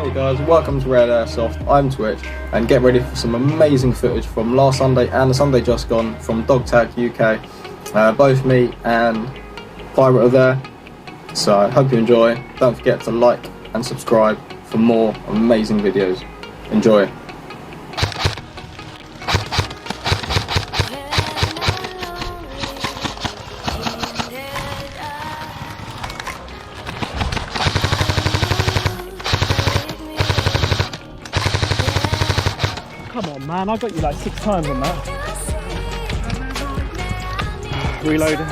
Hey guys, welcome to R.E.D Airsoft. I'm Twitch, and get ready for some amazing footage from last Sunday and the Sunday just gone from Dogtag UK. Both me and Pirate are there, so I hope you enjoy. Don't forget to like and subscribe for more amazing videos. Enjoy. Come on, man, I got you like 6 times on that. Reloading.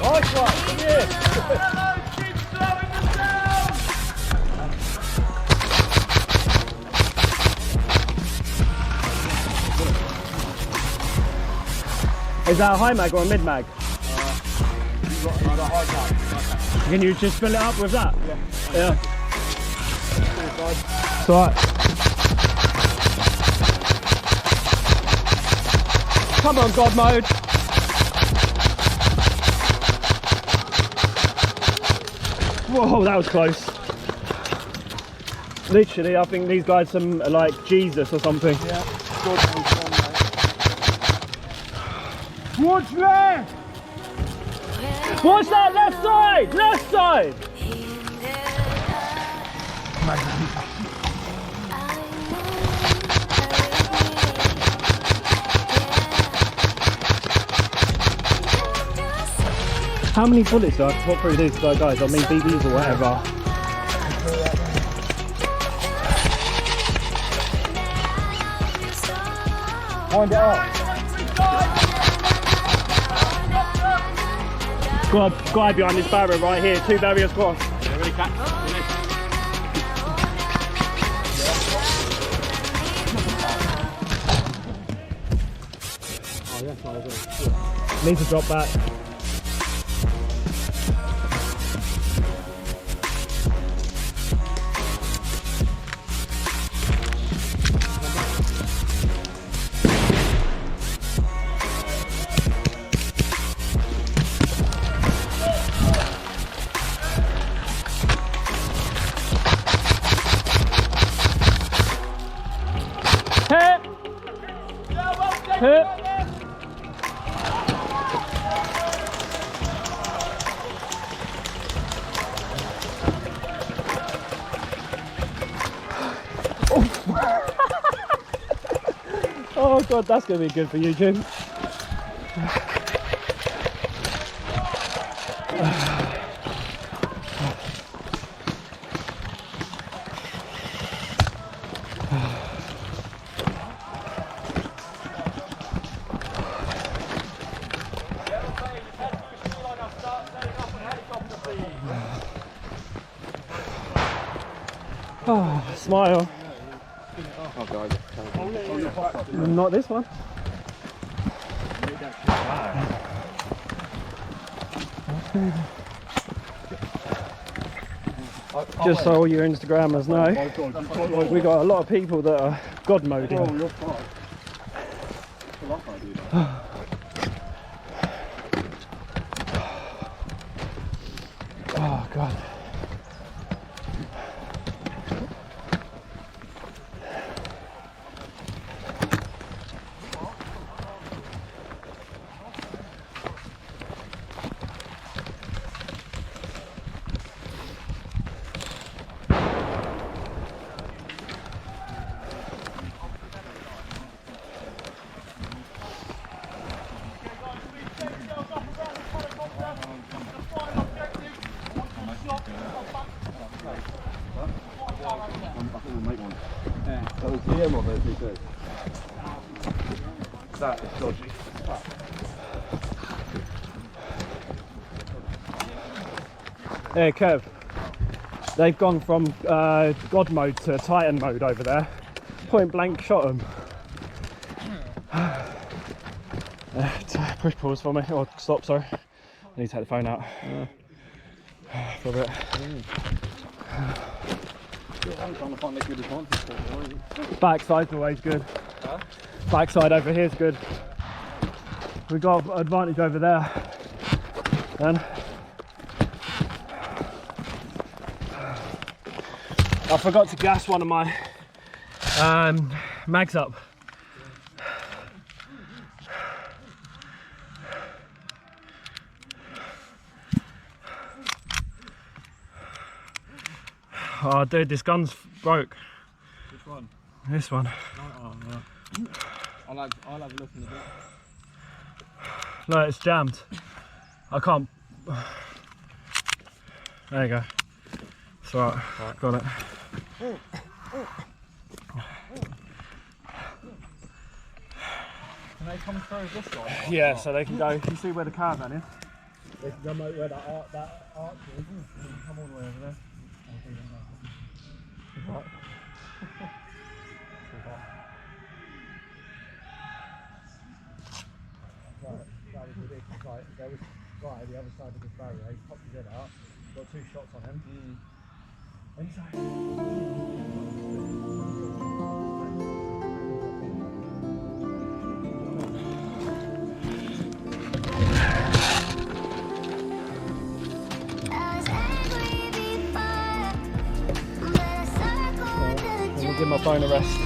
Nice one, come here. Is that a high mag or a mid mag? Can you just fill it up with that? Yeah. It's alright. Come on, God mode. Whoa, that was close. Literally, I think these guys are like Jesus or something. Yeah. Watch left! Watch that left side! Left side! How many bullets do I have to put through these guys? I mean BBs or whatever. Wind it up. Got a guy behind this barrier right here, 2 barriers cross. Yeah, ready, catch. Oh, yes, need to drop back. Hit. Oh God, that's going to be good for YouTube. Oh, smile. Oh God. Not this one. Just so all your Instagrammers know, we got a lot of people that are God moding. Oh God. That is dodgy. Yeah, Kev. They've gone from God mode to Titan mode over there. Point blank shot them. Push pause for me. Or stop, sorry. I need to take the phone out. for a bit. I'm trying to find a good advantage for it. Backside's always good. Huh? Backside over here is good. We got advantage over there. Then I forgot to gas one of my mags up. Oh dude, this gun's broke. Which one? This one. Oh, yeah. I'll have a look in a bit. No, it's jammed. I can't. There you go. It's alright. Got it. Can they come through this one? Yeah, so they can go. You see where the caravan is? They can go where that arch is and come all the way over there. Right. That was ridiculous. Right, there was a guy the other side of this barrier. He popped his head out. Got 2 shots on him. And he's like, I'll give my phone a rest.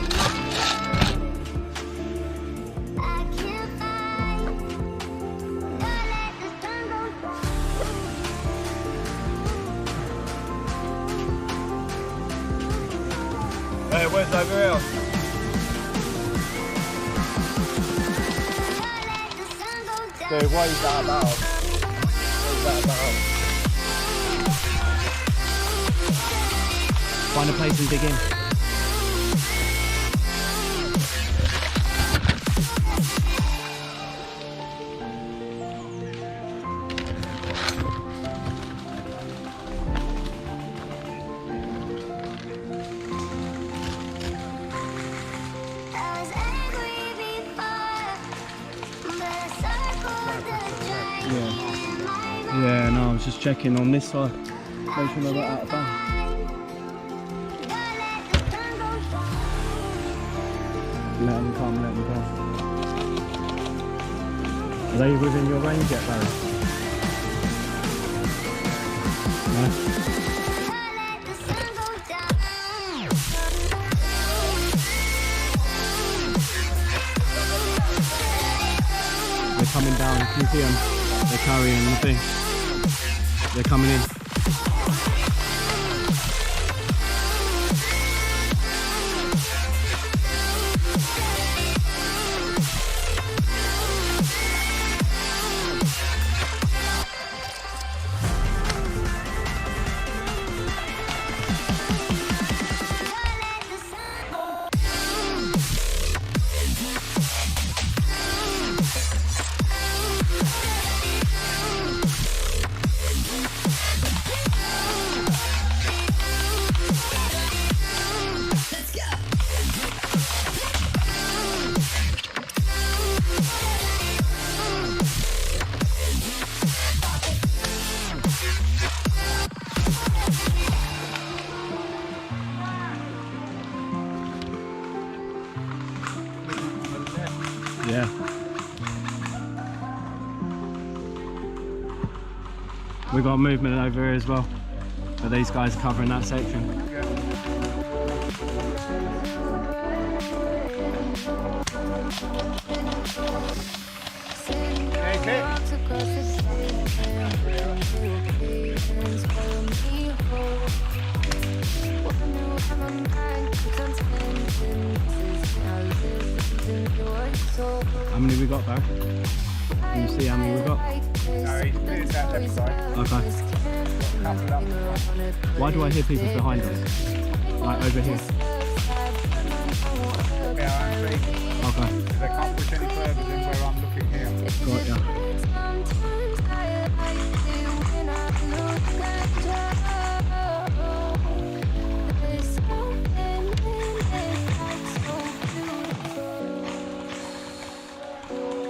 Hey, where's over here? Dude, what is that about? What is that about? Find a place and dig in. Yeah, no, I was just checking on this side. Make sure they're out of bounds. Let them come, let them come. Are they within your range yet, Barry? No? They're coming down, can you see them? They're carrying the thing. They're coming in. Yeah. We've got movement over here as well, but these guys are covering that section. How many we got, Barry? Can you see how many we got? No, he's moved that left side. Okay. Couple up. Why do I hear people behind us? Like over here. Yeah, I'm thinking. Okay. They can't push any further than where I'm looking here. Got ya.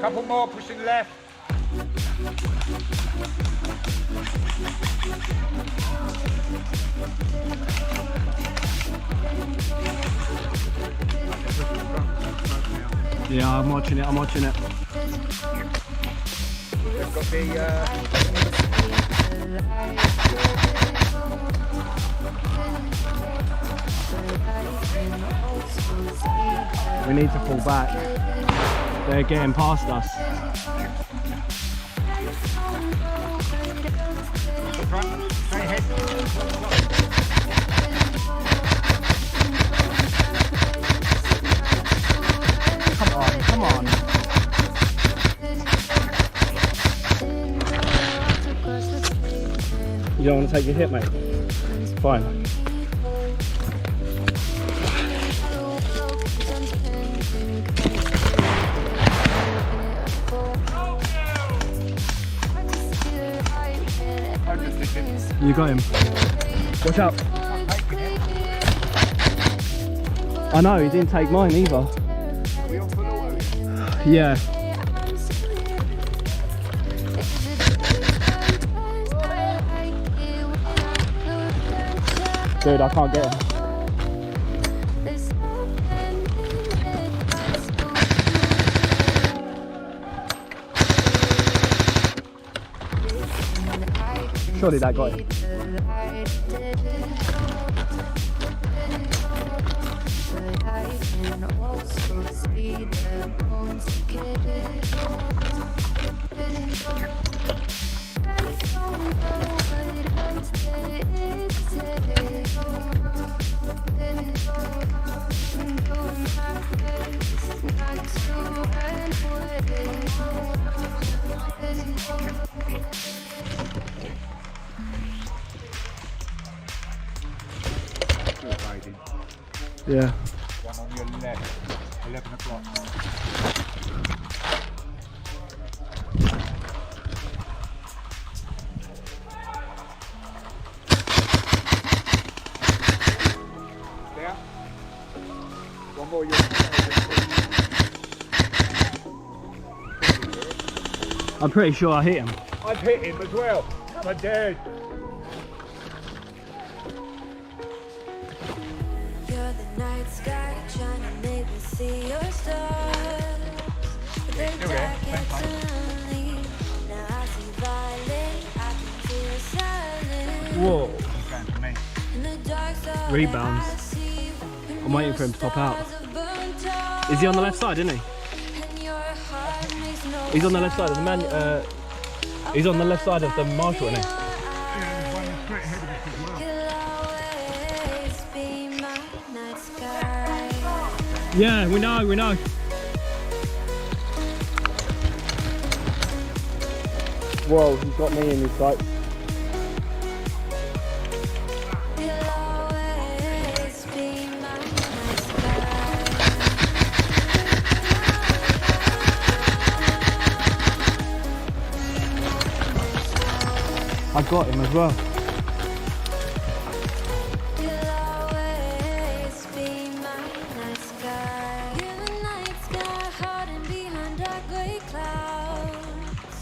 Couple more pushing left. Yeah, I'm watching it, I'm watching it. They've got the We need to pull back. They're getting past us. front. Stay ahead. Come on. You don't want to take your hit, mate? Fine. You got him. Watch out. I know, he didn't take mine either. Yeah. Dude, I can't get him. Surely that got him. Yeah. One on your left, 11 o'clock. There. One more, I'm pretty sure I hit him. I've hit him as well. I'm dead. You're the night sky trying to make me see your stars. But the dark gets lonely. Now I see violet, I can feel silence. Whoa. He's going for me. In the dark side, Rebounds. I see I'm waiting for him to pop out. stars have burnt out. Is he on the left side, isn't he? And your heart makes no He's on the left side of the man. He's on the left side of the marshal, isn't he? Yeah, there's one straight ahead of us as well. You'll always be my night sky. Yeah, we know, we know. Whoa, he's got me in his sights. You'll always be my night sky. I got him as well. You'll always be my night sky. You're the night sky, hiding behind dark gray clouds.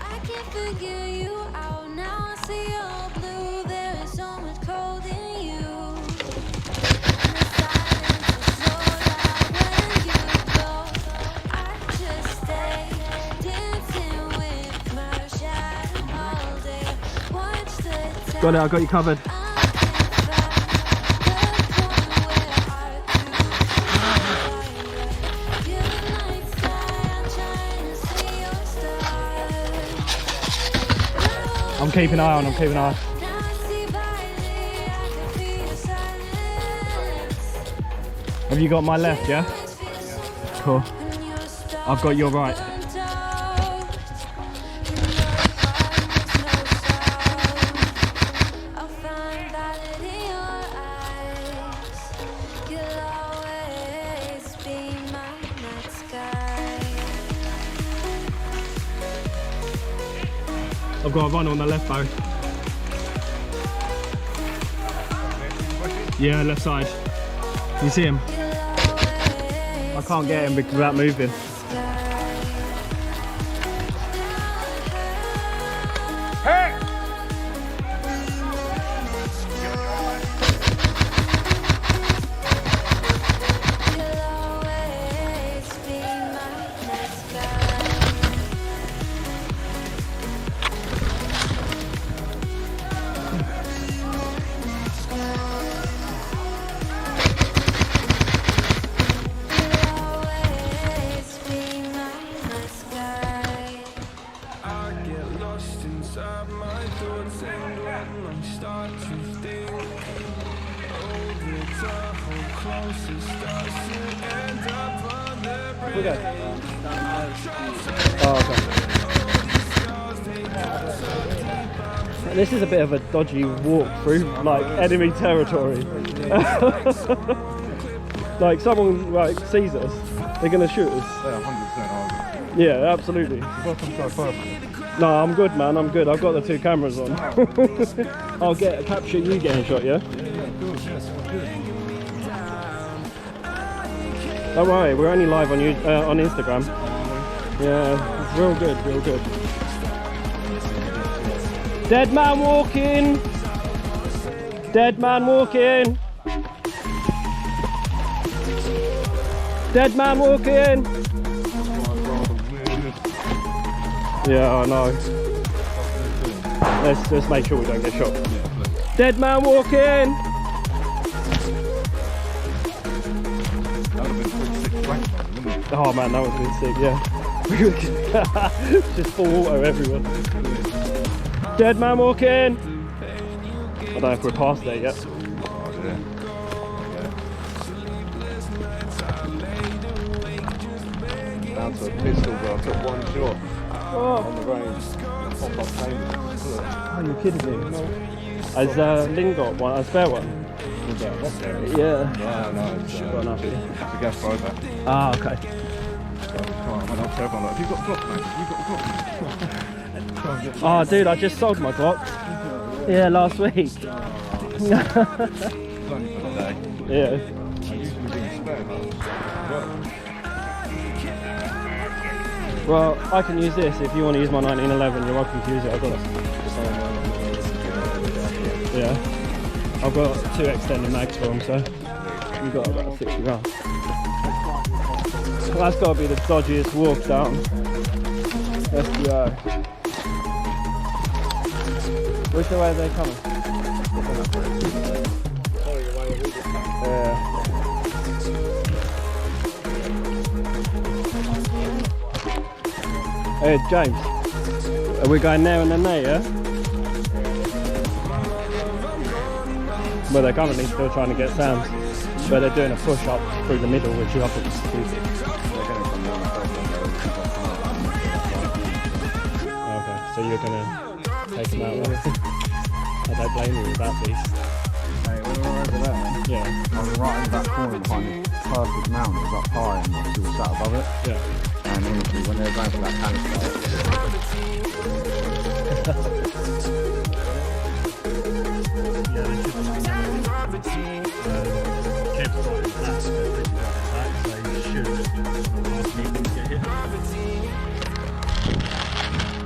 I can't figure you out now. I see all blue. There is so much cold in you. And the silence is so loud when you go. I just stay dancing with my shadow all day. Watch the time. Got it, I got you covered. I'm keeping an eye on, I'm keeping an eye on. Have you got my left, yeah? Cool. I've got your right. I've got a runner on the left, though. Yeah, left side. You see him? I can't get him because without moving. Hey! We go. Oh, okay. This is a bit of a dodgy walk through, like, enemy territory. Like, someone like sees us, they're gonna shoot us. Yeah, 100%. Yeah, absolutely. Welcome to our first. No, I'm good, man. I'm good. I've got the 2 cameras on. I'll capture you getting shot, yeah? Don't worry, we're only live on Instagram. Yeah, it's real good, real good. Dead man walking! Dead man walking! Dead man walking! Yeah, I know. Let's make sure we don't get shot. Dead man walking! Oh man, that would have been sick, yeah. Just full auto everyone. Dead man walking! I don't know if we're past there yet. Down to a pistol, bro. I took 1 shot on the range. Pop-up famous. Oh, you're kidding me. No. Has Lynn got one, a spare one? Yeah. No, no, it's Got enough, yeah. a gas rover. Ah, okay. I went up to everyone like, have you got a Glock, mate? Have you got a Glock? Oh, dude, I just sold my Glock. Yeah, last week. It's only for the day. Yeah. I usually bring a spare, though. Well, I can use this. If you want to use my 1911, you're welcome to use it. I've got it. Yeah. I've got 2 extended mags for them, so you've got about 60 rounds. Well, that's got to be the dodgiest walk down. SDI. Which way are they coming? Yeah. Hey, James. Are we going there and then there, yeah? Well, they're currently still trying to get Sam's, but they're doing a push up through the middle, which I think is stupid. Okay, so you're gonna take them out there? I don't blame you with that piece. Hey, when we were over there, Yeah, I was right in that corner behind this perfect mountain. It was up high and we were sat above it. yeah. And honestly, when they were going for that canister,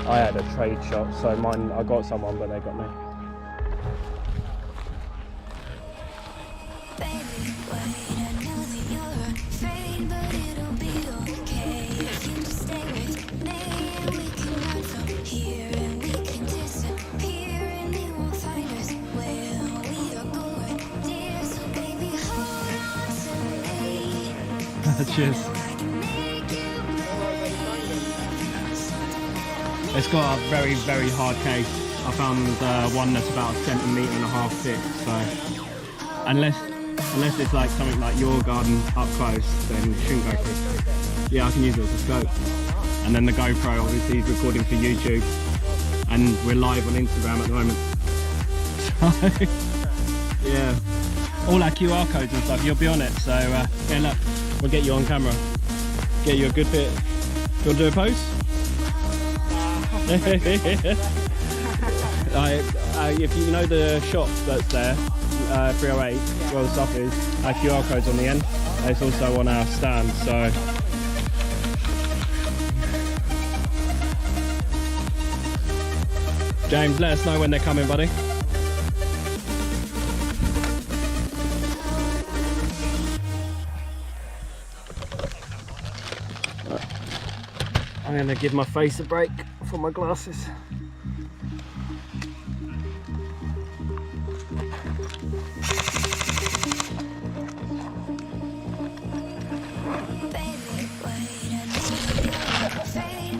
I had a trade shot, so mine, I got someone, but they got me. Cheers. It's got a very, very hard case. I found one that's about 1.5 centimeters thick. So unless it's like something like your garden up close, then it shouldn't go through. Yeah, I can use it as a scope. And then the GoPro obviously is recording for YouTube, and we're live on Instagram at the moment. So yeah, all our QR codes and stuff, you'll be on it. So yeah, look. We'll get you on camera. Get you a good bit. You want to do a pose? If you know the shop that's there, 308, where the stuff is, our QR code's on the end. It's also on our stand, so. James, let us know when they're coming, buddy. I'm going to give my face a break for my glasses.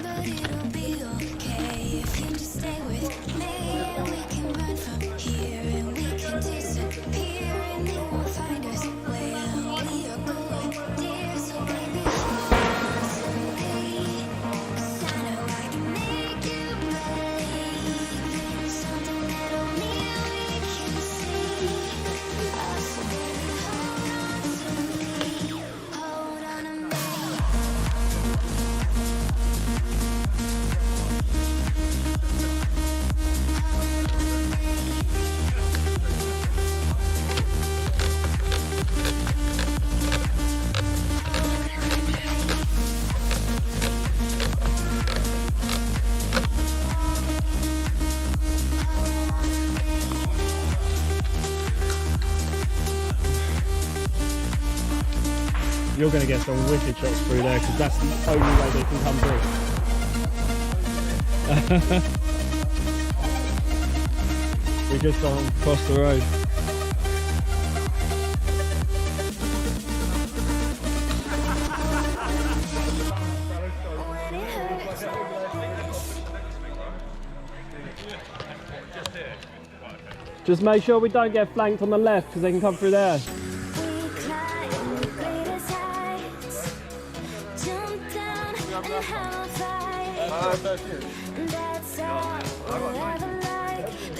But it'll be okay if you just stay with me. You're going to get some wicked shots through there because that's the only way they can come through. We just gone across the road. Just make sure we don't get flanked on the left because they can come through there.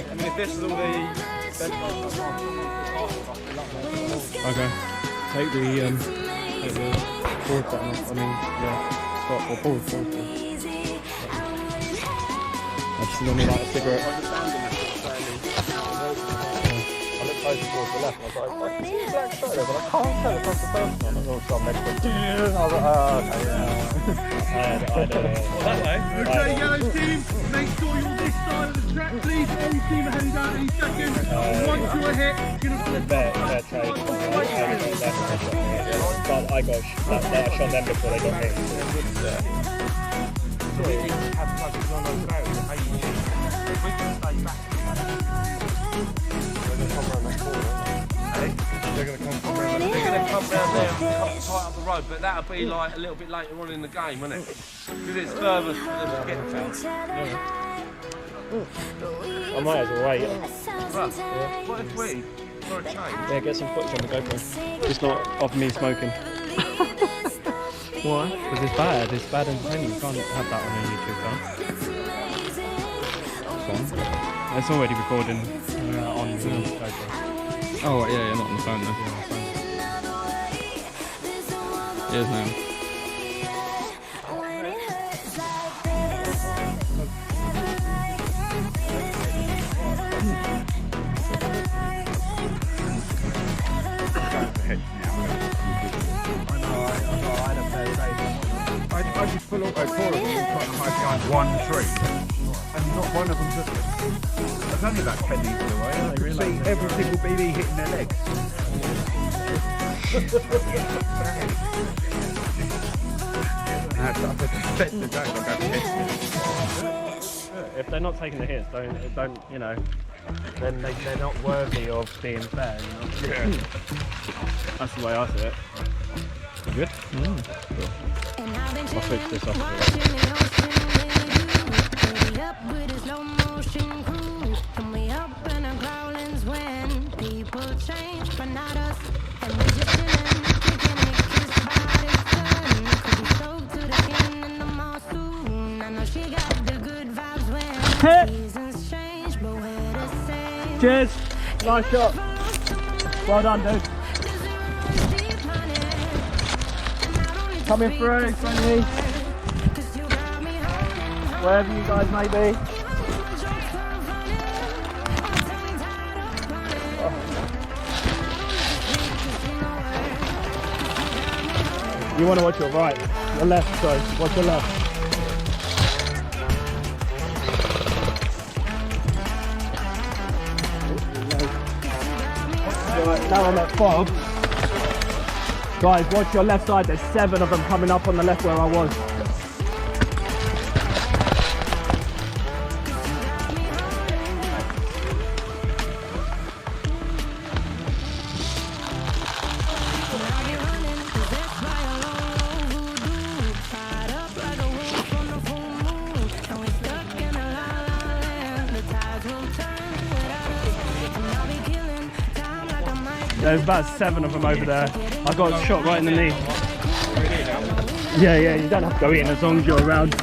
I mean, if this is all the... Okay. Take the forward button off. I mean, yeah, stop or forward. I just normally like a cigarette. Towards the left, and I was like, I can see a black shadow, but I can't tell if that's the first one. And all of a sudden, next one, I was like, oh, okay, yeah. That way? Okay, yellow team, make sure you're this side of the track, please. Any team heading down any second. Once you're ahead, you're going to Fair trade. But I got I shot them before they got hit. They're going to come from They're going to come round there and come tight up the road, but that'll be like a little bit later on in the game, won't it? Because it's further for them to get to. I might as well wait. What if we, for a change? Yeah, get some footage on the GoPro. Just not of me smoking. Why? Because it's bad. It's bad entertaining. You can't have that on a YouTube channel. It's already recording on the GoPro. Oh, yeah, not on the phone though. Here's now. I just full auto 4 of them trying to hide behind one tree. And not one of them took it. There's only about 10 meters away. I could see every single BB hitting their legs. If they're not taking the hits, don't you know, then they're not worthy of being fair, you know? Yeah. That's the way I see it. You good? Cool. I'll switch this off a Cheers! Nice shot! Well done, dude! Coming through, friendly! Wherever you guys may be. You want to watch your right, your left, sorry, watch your left. Right, now I'm at 5. Guys, watch your left side, there's 7 of them coming up on the left where I was. There's about 7 of them over there. I got shot right in the knee. Yeah, you don't have to go in as long as you're around.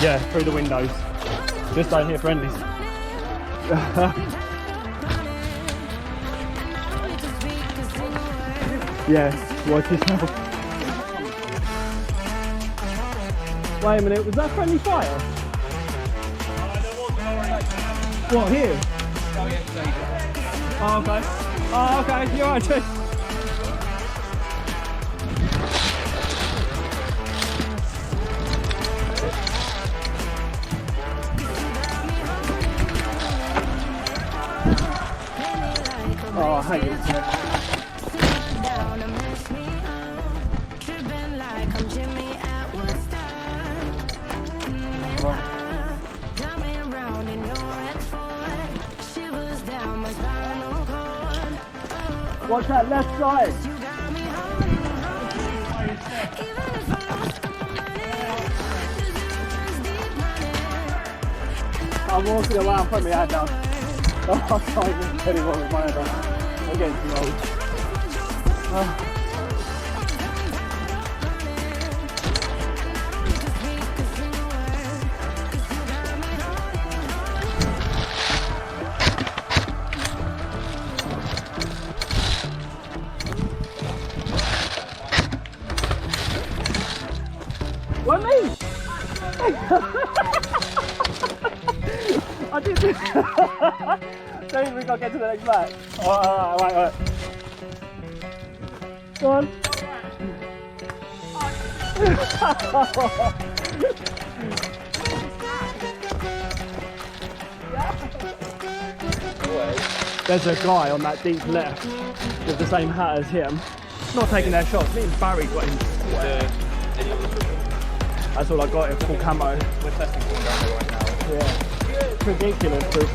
Yeah, through the windows. Just don't hit friendlies. Yeah, watch yourself. Wait a minute, was that friendly fire? What, here? Oh, okay. Oh, okay, you're right, too. Oh, hang on. Down to mess me up, tripping like I'm Jimmy at Woodstock. Jumping around in your X4, shivers down my spinal cord. Watch that left side. You got me home, even if I lost all my money, 'cause you runs deep money. I'm walking around, put my head down. Oh, I can't even get anyone with my head down. I'm getting too old. What me? I did this. Don't even gotta get to the next lap. Alright. Go on. There's a guy on that deep left with the same hat as him. Not taking their shots. Me and Barry got him. That's all I got, it's full camo. We're testing full camo right now. Yeah. It's ridiculous, dude.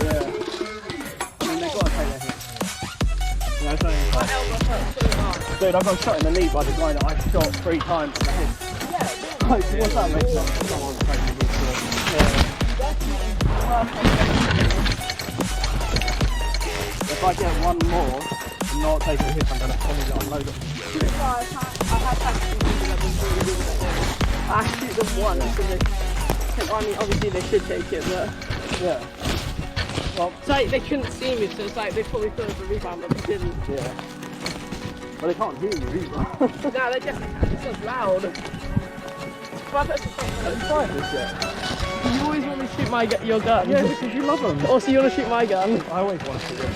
Yeah. I mean, they've got to take their hit. You know, it's only dude, I got shot in the knee by the guy that I shot 3 times in the head. Yeah. What's that make sense? If I get one more and not take a hit, I'm going to probably unload it. I shoot them once and they, I mean obviously they should take it, but Yeah. Well, it's like they couldn't see me, so it's like they probably thought it was a rebound but they didn't. yeah. Well, they can't hear you either. No, they just, it's so loud. But that's Have you tried this yet? you always want me to shoot your gun. Yeah, because you love them. Also you want to shoot my gun. I always want to shoot them.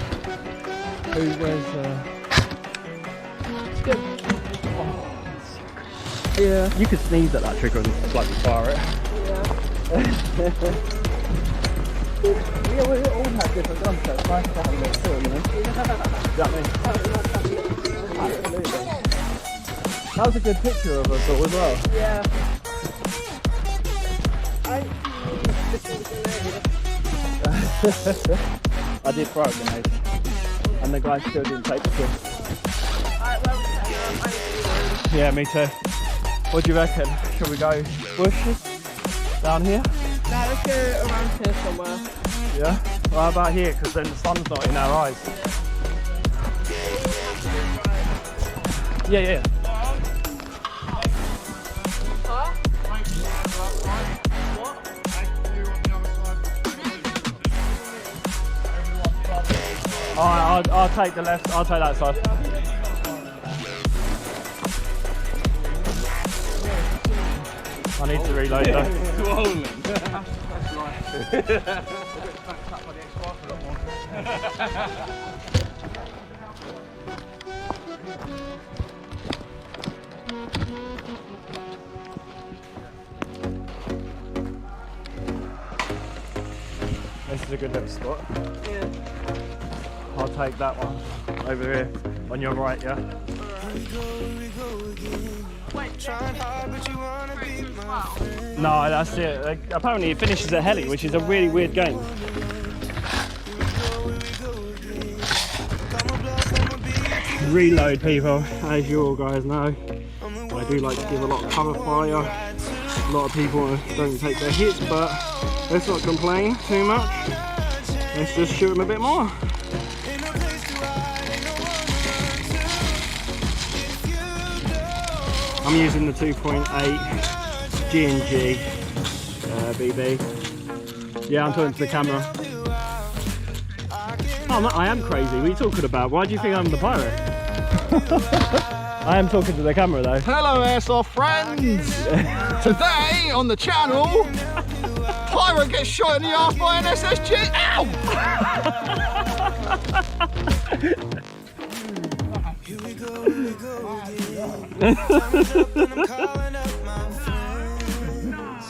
Who wears It's good. Yeah. You could sneeze at that trigger and slightly fire it. Yeah. Yeah, we all have different gun sets. Nice to have a little feel, you know? Do you know what I mean? Absolutely. That was a good picture of us all as well. Yeah. I did throw a grenade. And the guy still didn't take the kill. Yeah, me too. What do you reckon? Shall we go bushes? Down here? No, let's go around here somewhere. Yeah? Well, how about here? Because then the sun's not in our eyes. Yeah. Alright, I'll take the left, I'll take that side. I need to reload though. This is a good little spot. Yeah. I'll take that one over here on your right, yeah? No, that's it. Apparently it finishes at heli, which is a really weird game. Reload, people, as you all guys know. I do like to give a lot of cover fire. A lot of people don't take their hits, but let's not complain too much. Let's just shoot them a bit more. I'm using the 2.8 G&G BB. Yeah, I'm talking to the camera. Oh, I am crazy. What are you talking about? Why do you think I'm the pirate? I am talking to the camera though. Hello Airsoft friends! Today on the channel, pirate gets shot in the arse by an SSG. Ow! Here we go again. Time's up and I'm calling up my friends.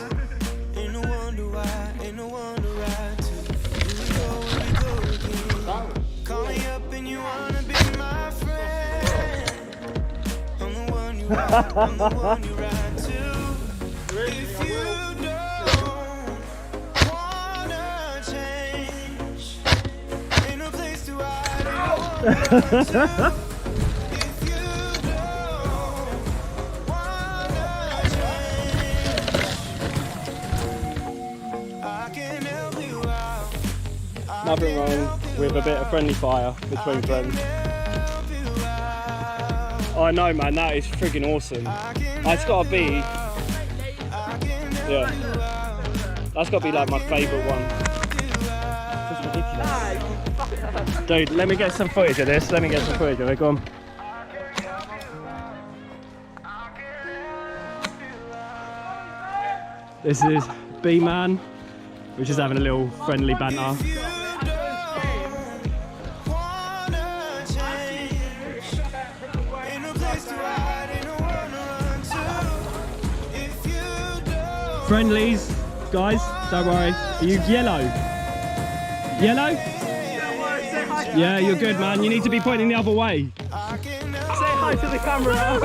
Ain't no wonder why, ain't no wonder why too. Here we go again. Nothing wrong with a bit of friendly fire between friends. I know, man, that is friggin' awesome. It's gotta be, yeah, that's gotta be like my favourite one. That's ridiculous. Dude, let me get some footage of this. Let me get some footage of it. Go on. This is B-Man. We're just having a little friendly banter. Friendlies, guys, don't worry. Are you yellow? Yellow? Yeah, you're good, man. You need to be pointing the other way. Say hi to the camera.